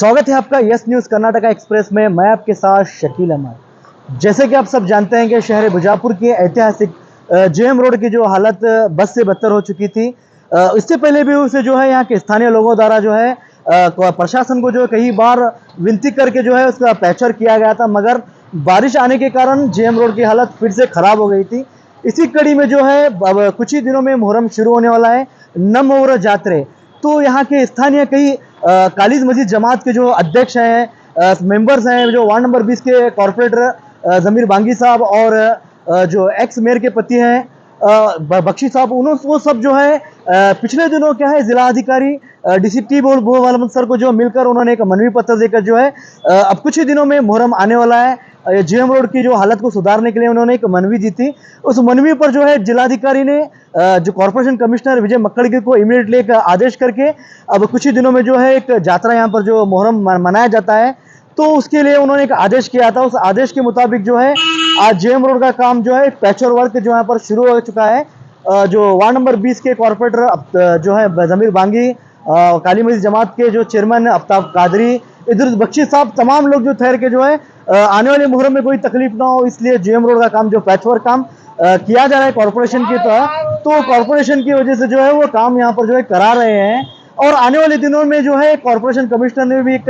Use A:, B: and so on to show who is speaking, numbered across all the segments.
A: स्वागत है आपका यस न्यूज़ कर्नाटका एक्सप्रेस में। मैं आपके साथ शकील अहमद। जैसे कि आप सब जानते हैं कि शहर बीजापुर की ऐतिहासिक जेएम रोड की जो हालत बद से बदतर हो चुकी थी। इससे पहले भी उसे जो है यहाँ के स्थानीय लोगों द्वारा जो है प्रशासन को जो है कई बार विनती करके जो है उसका पैचर किया गया था, मगर बारिश आने के कारण जेएम रोड की हालत फिर से खराब हो गई थी। इसी कड़ी में जो है अब कुछ ही दिनों में मुहर्रम शुरू होने वाला है, नममुहर्रम जात्रे। तो यहाँ के स्थानीय कई कालीज मस्जिद जमात के जो अध्यक्ष हैं, मेंबर्स हैं, जो वार्ड नंबर 20 के कॉर्पोरेटर जमीर बांगी साहब और जो एक्स मेयर के पति हैं बख्शी साहब, उन्होंने वो सब जो है पिछले दिनों क्या है जिला अधिकारी डीसीपी बोल सर को जो मिलकर उन्होंने एक मनवी पत्र देकर जो है अब कुछ ही दिनों में मुहर्रम आने वाला है, जेएम रोड की जो हालत को सुधारने के लिए उन्होंने एक मनवी दी थी। उस मनवी पर जो है जिलाधिकारी ने जो कॉर्पोरेशन कमिश्नर विजय मक्कड़गी को इमीडिएटली एक आदेश करके अब कुछ ही दिनों में जो है एक जात्रा यहाँ पर जो मुहर्रम मनाया जाता है, तो उसके लिए उन्होंने एक आदेश किया था। उस आदेश के मुताबिक जो है आज जेएम रोड का काम जो है पैचर वर्क जो यहाँ पर शुरू हो चुका है। जो वार्ड नंबर 20 के कॉर्पोरेटर जो है जमीर बांगी, काली मस्जिद जमात के जो चेयरमैन आफ्ताब कादरी, इधर बख्शी साहब, तमाम लोग जो ठहर के जो है आने वाले मुहर्रम में कोई तकलीफ ना हो, इसलिए जेएम रोड का काम जो पैचवर्क काम किया जा रहा है कॉर्पोरेशन की तरह, तो कॉर्पोरेशन की वजह से जो है वो काम यहाँ पर जो है करा रहे हैं। और आने वाले दिनों में जो है कॉर्पोरेशन कमिश्नर ने भी एक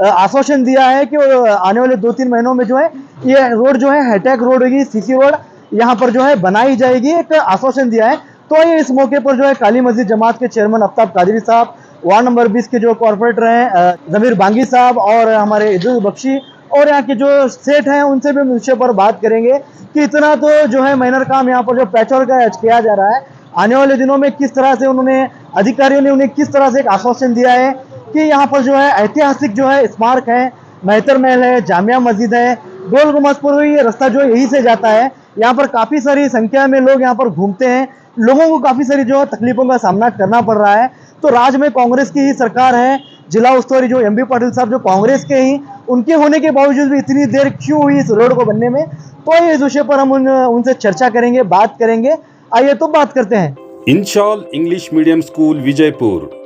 A: आश्वासन दिया है कि आने वाले 2-3 महीनों में जो है ये रोड जो है हाईटेक रोड होगी, सीसी रोड यहाँ पर जो है बनाई जाएगी, एक आश्वासन दिया है। तो ये इस मौके पर जो है काली मस्जिद जमात के चेयरमैन आफ्ताब कादरी साहब, वार्ड नंबर 20 के जो कॉर्पोरेटर हैं जमीर बांगी साहब और हमारे इद्रिस बख्शी और यहाँ के जो सेठ हैं, उनसे भी विषय पर बात करेंगे कि इतना तो जो है माइनर काम यहाँ पर जो पैचवर्क का किया जा रहा है, आने वाले दिनों में किस तरह से उन्होंने अधिकारियों ने उन्हें किस तरह से एक आश्वासन दिया है कि यहाँ पर जो है ऐतिहासिक जो है स्मारक है, मेहतर महल है, जामिया मस्जिद है, गोल गुम्बदपुर, ये रास्ता जो है यहीं से जाता है। यहाँ पर काफ़ी सारी संख्या में लोग यहाँ पर घूमते हैं, लोगों को काफ़ी सारी जो तकलीफों का सामना करना पड़ रहा है। तो राज्य में कांग्रेस की ही सरकार है, जिला उस्तुवारी जो एमबी पाटिल साहब जो कांग्रेस के ही, उनके होने के बावजूद भी इतनी देर क्यों हुई इस रोड को बनने में, तो इस विषय पर हम उनसे चर्चा करेंगे, बात करेंगे। आइए तो बात करते हैं।
B: इंशाल इंग्लिश मीडियम स्कूल विजयपुर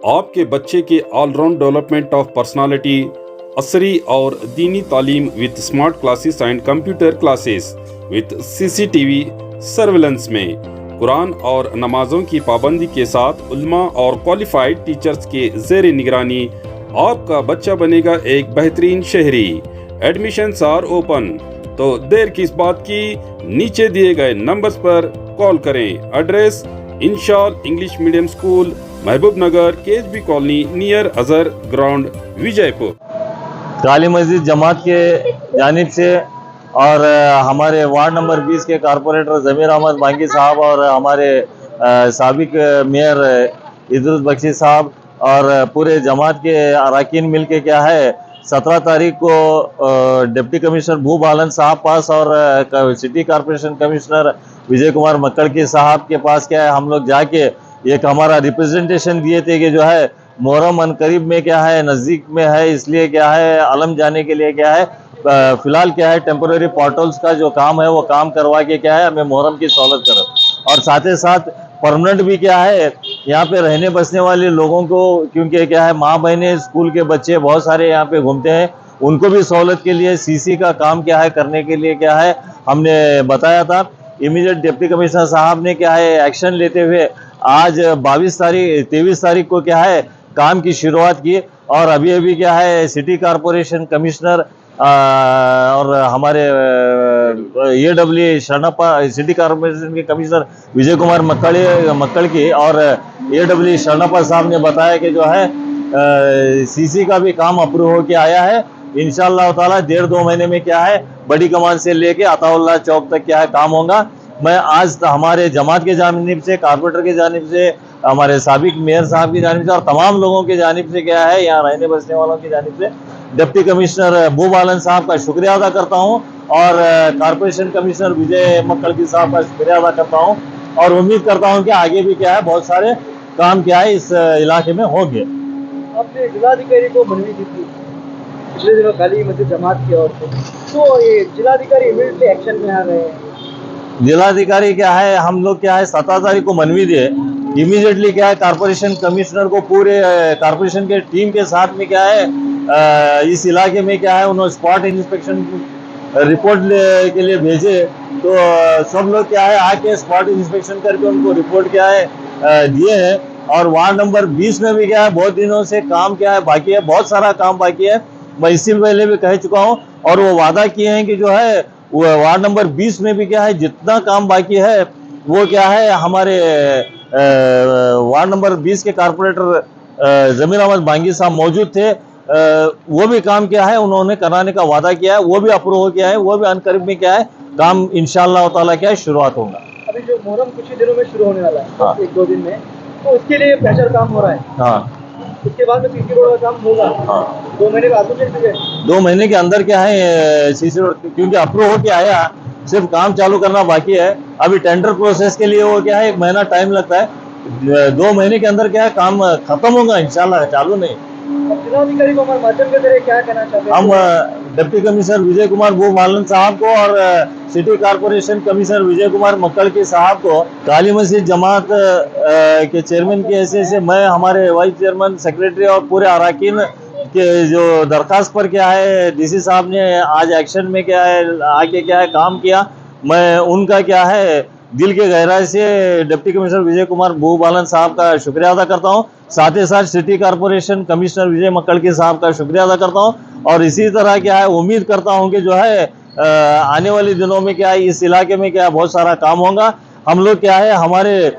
B: आपके बच्चे के ऑलराउंड डेवलपमेंट ऑफ पर्सनालिटी, असरी और दीनी तालीम with smart classes and computer classes with CCTV surveillance में कुरान और नमाजों की पाबंदी के साथ उल्मा और क्वालिफाइड टीचर्स के ज़ेर निगरानी आपका बच्चा बनेगा एक बेहतरीन शहरी। एडमिशन्स आर ओपन, तो देर किस बात की, नीचे दिए गए नंबर्स पर कॉल करें। Address Inshal English medium school, Mahboob Nagar, KHB colony, near Azhar ground, Vijayapur.
C: काली मस्जिद जमात के जानिब से और हमारे वार्ड नंबर 20 के कॉर्पोरेटर जमीर अहमद बांगी साहब और हमारे साबिक मेयर इद्रिस बख्शी साहब और पूरे जमात के अरकान मिल के क्या है 17 तारीख को डिप्टी कमिश्नर भू बालन साहब पास और city corporation commissioner Vijay Kumar मक्कड़की साहब के पास क्या है हम लोग जाके एक हमारा रिप्रेजेंटेशन दिए थे कि जो है मुहर्रम अनकरीब में क्या है नज़दीक में है, इसलिए क्या है आलम जाने के लिए क्या है फिलहाल क्या है टेम्पोररी पोर्टल्स का जो काम है वो काम करवा के क्या है हमें मुहर्रम की सहूलत करो, और साथ ही साथ परमानेंट भी क्या है यहाँ पे रहने बसने वाले लोगों को, क्योंकि क्या है माँ बहनें स्कूल के बच्चे बहुत सारे यहाँ पे घूमते हैं, उनको भी सहूलत के लिए सीसी का काम क्या है करने के लिए क्या है हमने बताया था। इमीडिएट डिप्टी कमिश्नर साहब ने क्या है एक्शन लेते हुए आज 23 तारीख को क्या है काम की शुरुआत की, और अभी क्या है सिटी कॉर्पोरेशन कमिश्नर और हमारे एडब्ल्यू शरणप्पा, सिटी कॉर्पोरेशन के कमिश्नर विजय कुमार मक्कड़की और एडब्ल्यू शरणप्पा साहब ने बताया कि जो है सीसी का भी काम अप्रूव होके आया है। इंशाअल्लाह ताला 1.5-2 महीने में क्या है बड़ी कमान से लेके अताउल्लाह चौक तक क्या है काम होगा। मैं आज हमारे जमात के जानिब से, कॉर्पोरेटर के जानिब से, हमारे साबिक मेयर साहब की जानिब से और तमाम लोगों के जानिब से क्या है यहाँ रहने बसने वालों की जानिब से डिप्टी कमिश्नर भू बालन साहब का शुक्रिया अदा करता हूँ और कॉर्पोरेशन कमिश्नर विजय मक्कड़की साहब का शुक्रिया अदा करता हूँ, और उम्मीद करता हूँ कि आगे भी क्या है बहुत सारे काम क्या है इस इलाके में होंगे।
A: आपने जिलाधिकारी को मनवी दी थी पिछले दिनों काली मस्जिद जमात की ओर से, तो ये जिलाधिकारी इमीडिएटली एक्शन में आ गए हैं।
C: जिलाधिकारी क्या है हम लोग क्या है 17 तारीख को मनवी दिए, इमीडिएटली क्या है कॉर्पोरेशन कमिश्नर को पूरे कॉर्पोरेशन के टीम के साथ में क्या है इस इलाके में क्या है उन्होंने स्पॉट इंस्पेक्शन रिपोर्ट के लिए भेजे, तो सब लोग क्या है आके स्पॉट इंस्पेक्शन करके उनको रिपोर्ट क्या है दिए हैं। और वार्ड नंबर 20 में भी क्या है बहुत दिनों से काम क्या है बाकी है, बहुत सारा काम बाकी है। मैं इससे पहले भी कह चुका हूँ और वो वादा किए हैं कि जो है वो वार्ड नंबर 20 में भी क्या है जितना काम बाकी है वो क्या है हमारे वार्ड नंबर 20 के कारपोरेटर जमीर अहमद बांगी साहब मौजूद थे। वो भी काम क्या है उन्होंने कराने का वादा किया है, वो भी अप्रूव हो गया है, वो भी अनकरीब में क्या है काम इंशाअल्लाह ताला क्या है शुरुआत होगा।
A: अभी जो मुहर्रम कुछ ही दिनों में शुरू होने वाला है,
C: हाँ।
A: 1-2 दिन में, तो उसके लिए प्रेशर काम हो रहा है।
C: हाँ
A: उसके बाद में सीसी रोड का काम होगा।
C: हाँ
A: 2 महीने बाद में चल
C: 2 महीने के अंदर क्या है सीसी रोड क्योंकि अप्रूव हो के आया, सिर्फ काम चालू करना बाकी है। अभी टेंडर प्रोसेस के लिए वो क्या है 1 महीना टाइम लगता है। 2 महीने के अंदर क्या है काम खत्म होगा इंशाल्लाह, चालू नहीं।
A: जिलाधिकारी को हमारे माध्यम के जरिए क्या कहना चाहते हैं?
C: हम डिप्टी कमिश्नर विजय कुमार भूमालन साहब को और city corporation commissioner Vijay Kumar Makkar के साहब को काली मस्जिद जमात के चेयरमैन की हैसियत से मैं हमारे वाइस चेयरमैन सेक्रेटरी और पूरे अराकीन के जो दरखास्त पर क्या है डीसी साहब ने आज एक्शन में क्या है आके क्या है काम किया, मैं उनका क्या है दिल के गहराई से डिप्टी कमिश्नर विजय कुमार भूबालन साहब का शुक्रिया अदा करता हूं। साथ ही साथ सिटी कारपोरेशन कमिश्नर विजय मक्कड़ के साहब का शुक्रिया अदा करता हूं और इसी तरह क्या है उम्मीद करता हूं कि जो है आने वाले दिनों में क्या है इस इलाके में क्या है बहुत सारा काम होगा। हम लोग क्या है हमारे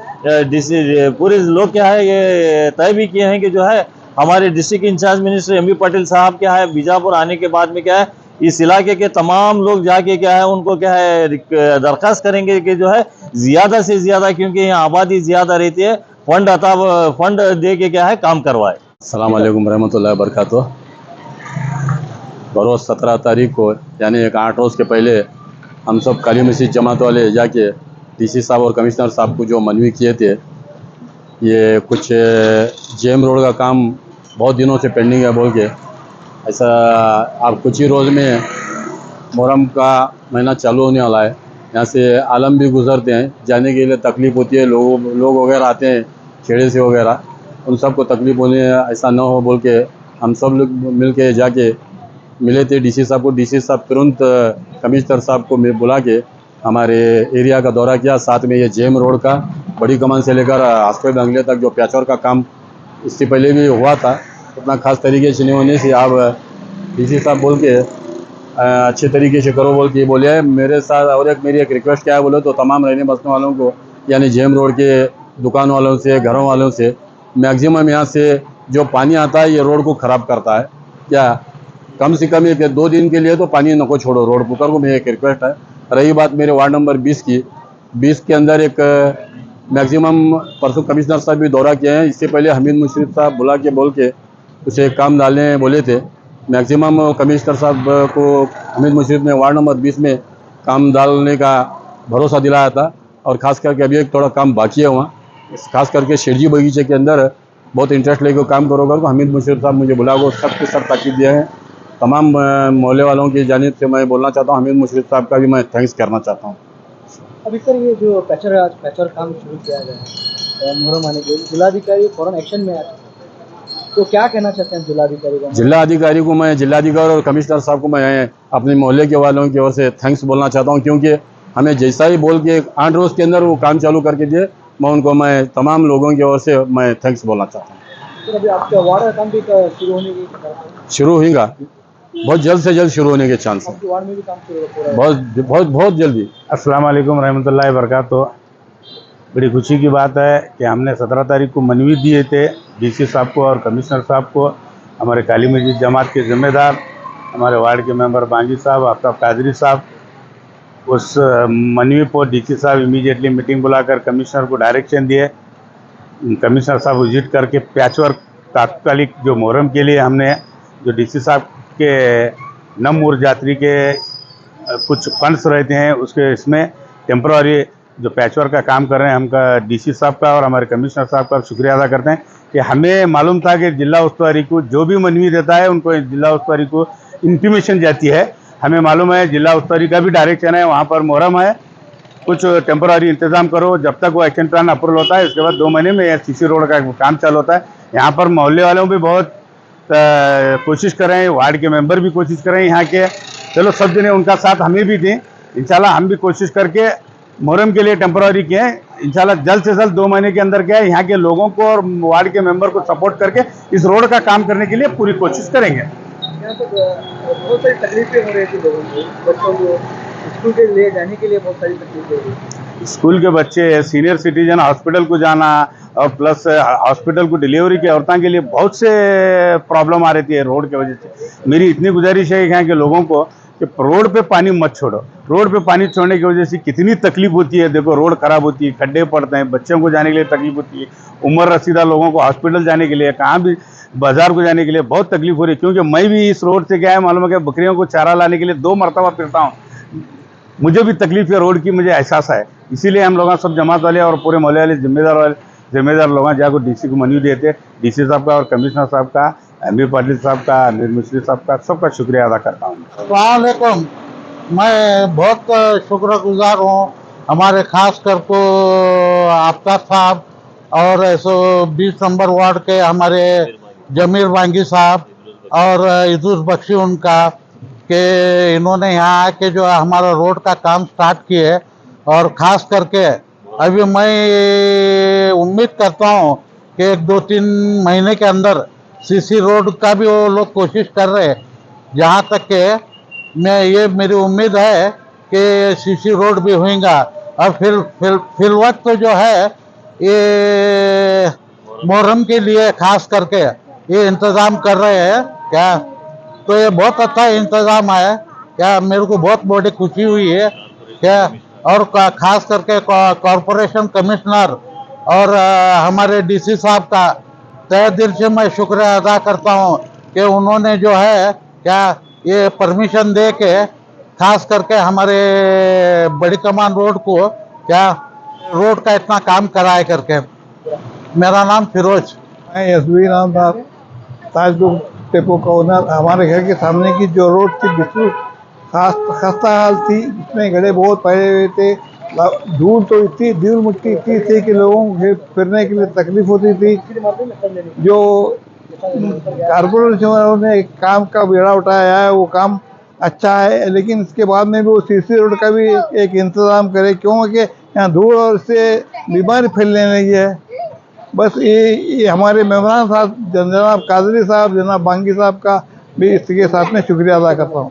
C: पूरे लोग क्या है ये तय भी किए हैं कि जो है हमारे district incharge minister M B Patil साहब क्या है बीजापुर आने के बाद में क्या है इस इलाके के तमाम लोग जाके क्या है उनको क्या है दरखास्त करेंगे कि जो है ज्यादा से ज्यादा क्योंकि यहाँ आबादी ज्यादा रहती है फंड दे के क्या है काम करवाए। अस्सलाम वालेकुम रहमतुल्लाहि व बरकातुहू। बरोज़ 17 तारीख को यानी एक 8 रोज़ के पहले हम सब काली मस्जिद जमात वाले जाके डीसी साहब और कमिश्नर साहब को जो मनवी किए थे, ये कुछ जेम रोड का काम बहुत दिनों से पेंडिंग है बोल के, ऐसा अब कुछ ही रोज़ में मुहर्रम का महीना चालू होने वाला है। यहाँ से आलम भी गुजरते हैं, जाने के लिए तकलीफ़ होती है, लोग वगैरह आते हैं खेड़े से वगैरह, उन सबको तकलीफ़ होने ऐसा ना हो बोल के हम सब लोग मिल के जाके मिले थे डीसी साहब को। डीसी साहब तुरंत कमिश्नर साहब को बुला के हमारे एरिया का दौरा किया। साथ में ये जेम रोड का बड़ी कमान से लेकर आसपे बंगले तक जो पैचवर्क का काम इससे पहले भी हुआ था, उतना खास तरीके से नहीं होने से आप डीसी साहब बोल के अच्छे तरीके से करो बोल के बोले है। मेरे साथ और मेरी एक रिक्वेस्ट क्या है बोले तो तमाम रहने बसने वालों को यानी जेम रोड के दुकान वालों से घरों वालों से मैक्सिमम यहाँ से जो पानी आता है ये रोड को ख़राब करता है, क्या कम से कम एक 2 दिन के लिए तो पानी न को छोड़ो रोड पुकर को। मेरी एक रिक्वेस्ट है। रही बात मेरे वार्ड नंबर 20 की, 20 के अंदर एक मैक्सिमम परसों कमिश्नर साहब भी दौरा किए हैं, इससे पहले हमीद मुशर्रफ साहब बुला के बोल के उसे काम डालने बोले थे। मैक्सिमम कमिश्नर साहब को हमीद मुशर्रफ ने वार्ड नंबर 20 में काम डालने का भरोसा दिलाया था और ख़ास करके अभी एक थोड़ा काम बाकी है वहाँ, खास करके शेरजी बगीचे के अंदर बहुत इंटरेस्ट लेकर काम करोगा तो हमीद मुशर्रफ साहब मुझे बुला को सब के सब ताकीद दिए हैं। तमाम मोहल्ले वालों की जानिब से मैं बोलना चाहता हूँ, हमीद मुशर्रफ साहब का भी मैं थैंक्स करना चाहता हूँ।
A: अभी सर ये जो पैचर काम शुरू किया गया है मुहर्रम आने के लिए, जिलाधिकारी फौरन एक्शन में आए, तो क्या कहना चाहते हैं जिलाधिकारी को?
C: जिलाधिकारी को मैं जिलाधिकारी और कमिश्नर साहब को मैं अपने मोहल्ले के वालों की ओर से थैंक्स बोलना चाहता हूँ, क्योंकि हमें जैसा ही बोल के 8 रोज़ के अंदर वो काम चालू करके दिए, मैं उनको मैं तमाम लोगों की ओर से मैं थैंक्स बोलना चाहता हूँ।
A: तो अभी आपका वार्ड का काम भी शुरू होने की
C: शुरू होगा, बहुत जल्द से जल्द शुरू होने के चांस है।
A: वार्ड में भी काम शुरू हो रहा है
C: बहुत जल्दी।
D: अस्सलाम वालेकुम रहमतुल्लाहि व बरकातुहू। बड़ी खुशी की बात है कि हमने 17 तारीख को मनवी दिए थे डीसी साहब को और कमिश्नर साहब को, हमारे काली मस्जिद जमात के ज़िम्मेदार हमारे वार्ड के मेंबर बांगी साहब, आफ्ताब कादरी साहब, उस मनवी पर डीसी साहब इमीडिएटली मीटिंग बुलाकर कमिश्नर को डायरेक्शन दिए। कमिश्नर साहब विजिट करके पैचवर्क तात्कालिक जो मुहर्रम के लिए हमने जो डीसी साहब के नमूर जात्री के कुछ फंड्स रहते हैं उसके इसमें टेम्पररी जो पैचवर्क का काम कर रहे हैं, हमका डीसी साहब का और हमारे कमिश्नर साहब का शुक्रिया अदा करते हैं कि हमें मालूम था कि जिला उस्तुवारी को जो भी मनवी देता है उनको जिला उस्तुवारी को इंटीमेशन जाती है। हमें मालूम है जिला उस्तुवारी का भी डायरेक्शन है, वहाँ पर मुहर्रम है, कुछ टेम्पररी इंतजाम करो, जब तक वो एक्शन प्लान अप्रूवल होता है इसके बाद 2 महीने में सीसी रोड का काम चालू होता है। यहाँ पर मोहल्ले वालों भी बहुत कोशिश करें, वार्ड के मेंबर भी कोशिश करें यहाँ के। चलो सब जने उनका साथ हमें भी दें, इंशाल्लाह हम भी कोशिश करके मुहर्रम के लिए टेम्पररी किए हैं। इंशाल्लाह जल्द से जल्द 2 महीने के अंदर क्या है, यहाँ के लोगों को और वार्ड के मेंबर को सपोर्ट करके इस रोड का काम करने के लिए पूरी कोशिश करेंगे।
A: यहाँ तो बहुत सारी तकलीफें हो रही थी लोगों को, बच्चों को स्कूल के लिए जाने के लिए बहुत सारी तकलीफें हो रही थी।
D: स्कूल के बच्चे, सीनियर सिटीजन हॉस्पिटल को जाना और प्लस हॉस्पिटल को डिलीवरी की औरतों के लिए बहुत से प्रॉब्लम आ रही थी रोड की वजह से। मेरी इतनी गुजारिश है यहाँ के लोगों को कि रोड पे पानी मत छोड़ो। रोड पे पानी छोड़ने की वजह से कितनी तकलीफ होती है। देखो रोड खराब होती है, खड्डे पड़ते हैं, बच्चों को जाने के लिए तकलीफ होती है, उम्र रसीदा लोगों को हॉस्पिटल जाने के लिए, कहाँ भी बाजार को जाने के लिए बहुत तकलीफ हो रही है। क्योंकि मैं भी इस रोड से क्या है मालूम है कि बकरियों को चारा लाने के लिए 2 मरतबा फिरता हूँ। मुझे भी तकलीफ है रोड की, मुझे एहसास है। इसीलिए हम लोग सब जमात वाले और पूरे मोहल्ले वाले जिम्मेदार लोग जाकर डीसी को मनवी देते। डीसी साहब का और कमिश्नर साहब का, एमबी पाटिल साहब का, अमीर मिस्त्री साहब का, सबका शुक्रिया अदा करता हूँ।
E: अस्सलाम वालेकुम। मैं बहुत शुक्रगुजार हूँ हमारे खास कर को आफ्ताब साहब और 120 नंबर वार्ड के हमारे जमीर बांगी साहब और इदूस बख्शी उनका कि इन्होंने यहाँ आके जो हमारा रोड का काम स्टार्ट किए। और ख़ास करके अभी मैं उम्मीद करता हूँ कि 1-2-3 महीने के अंदर सीसी रोड का भी वो लोग कोशिश कर रहे हैं। जहाँ तक के मैं ये मेरी उम्मीद है कि सीसी रोड भी होगा। और फिर वक्त जो है ये मुहर्रम के लिए खास करके ये इंतज़ाम कर रहे हैं क्या, तो ये बहुत अच्छा इंतज़ाम है क्या। मेरे को बहुत बड़ी खुशी हुई है क्या। और खास करके कॉरपोरेशन कमिश्नर और हमारे डीसी साहब का तहे दिल से मैं शुक्रिया अदा करता हूँ कि उन्होंने जो है क्या ये परमिशन दे के खास करके हमारे बड़ी कमान रोड को क्या रोड का इतना काम कराए करके। मेरा नाम फिरोज।
F: मैं एसबी नाम था, ताजपुर टेपो का ओनर। हमारे घर के सामने की जो रोड थी बिल्कुल खस्ता हाल थी, इसमें गड्ढे बहुत पड़े हुए थे। धूल तो इतनी धूल मिट्टी इतनी थी कि लोगों को फिरने के लिए तकलीफ होती थी। जो कारपोरेशन ने काम का बेड़ा उठाया है वो काम अच्छा है, लेकिन इसके बाद में भी वो सीसी रोड का भी एक इंतज़ाम करे, क्योंकि यहाँ धूल और इससे बीमारी फैलने लगी है। बस ये हमारे मेहमान साहब जनाब कादरी साहब, जनाब बांगी साहब का भी इसके साथ में शुक्रिया अदा करता हूँ।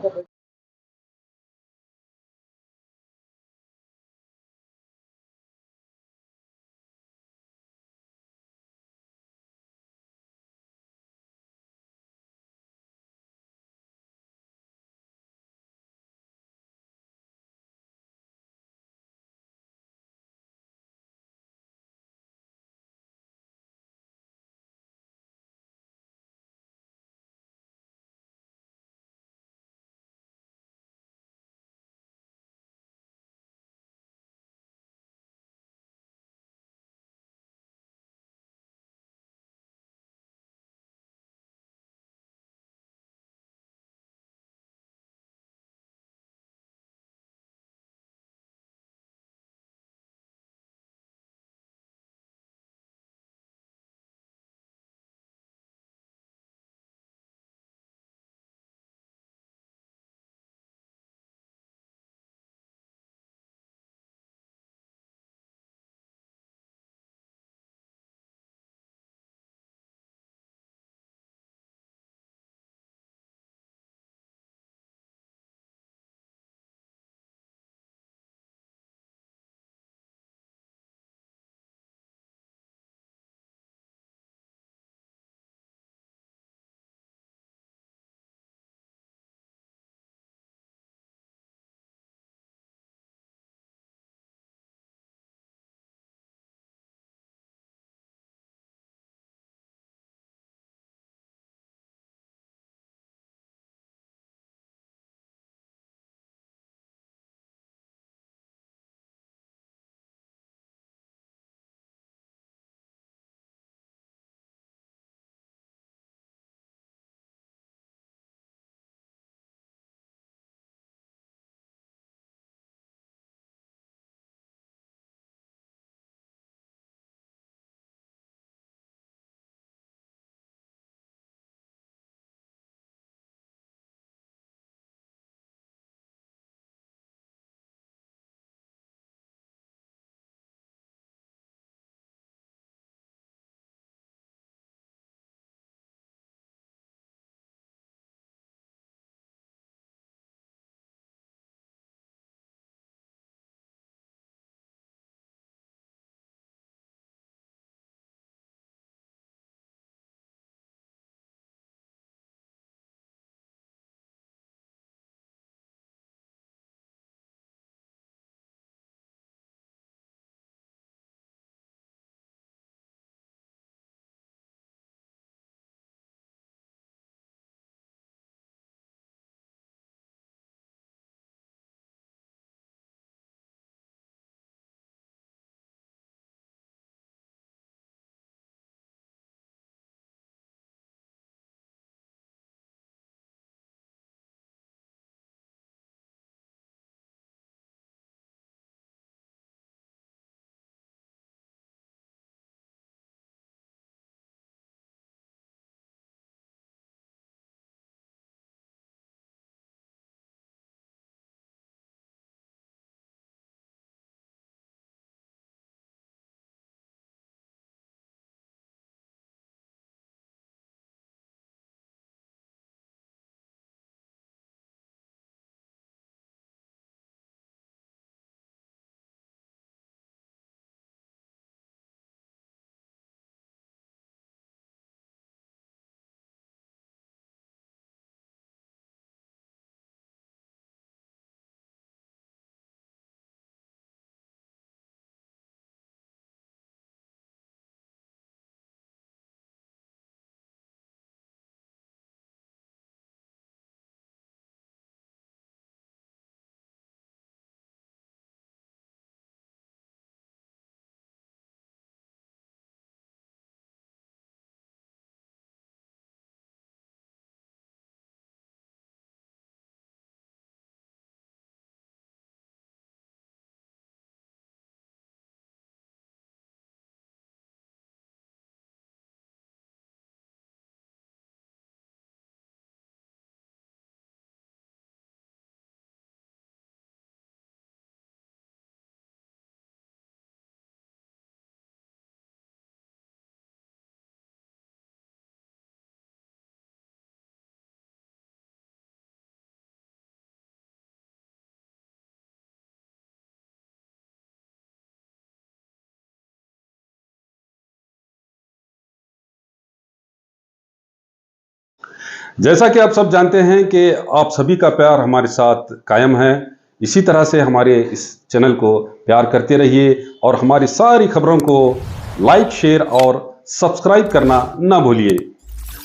B: जैसा कि आप सब जानते हैं कि आप सभी का प्यार हमारे साथ कायम है, इसी तरह से हमारे इस चैनल को प्यार करते रहिए और हमारी सारी खबरों को लाइक, शेयर और सब्सक्राइब करना ना भूलिए।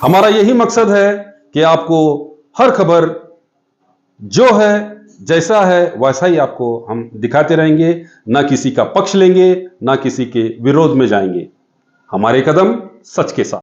B: हमारा यही मकसद है कि आपको हर खबर जो है, जैसा है वैसा ही आपको हम दिखाते रहेंगे, ना किसी का पक्ष लेंगे, ना किसी के विरोध में जाएंगे। हमारे कदम सच के साथ।